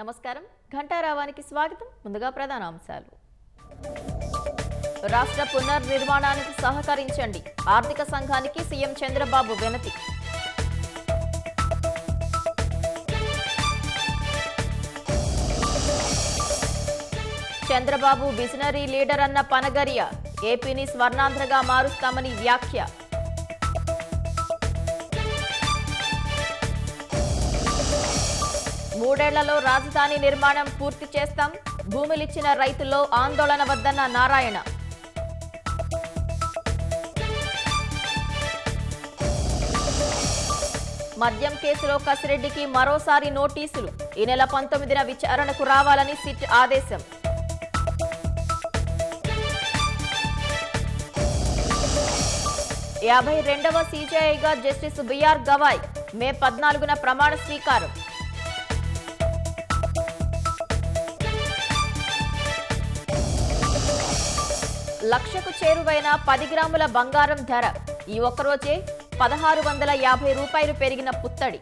నమస్కారం ఘంటారావానికి స్వాగతం. ముందుగా ప్రధాన అంశాలు. రాష్ట్ర పునర్నిర్మాణానికి సహకరించండి. ఆర్థిక సంఘానికి సీఎం చంద్రబాబు వినతి. చంద్రబాబు విజనరీ లీడర్ అన్న పనగరియా ఏపీని స్వర్ణాంధ్రగా మారుస్తామని వ్యాఖ్య. మూడేళ్లలో రాజధాని నిర్మాణం పూర్తి చేస్తాం. భూములిచ్చిన రైతుల్లో ఆందోళన వద్దన్న నారాయణ. మద్యం కేసులో కసిరెడ్డికి మరోసారి నోటీసులు. ఈ నెల 19న విచారణకు రావాలని సిట్ ఆదేశం. యాభై రెండవ సీజేఐగా జస్టిస్ బిఆర్ గవాయ్ మే 14న ప్రమాణ స్వీకారం. లక్షకు చేరువైన 10 గ్రాముల బంగారం ధర ఈ ఒక్కరోజే 1650 రూపాయలు పెరిగిన పుత్తడి.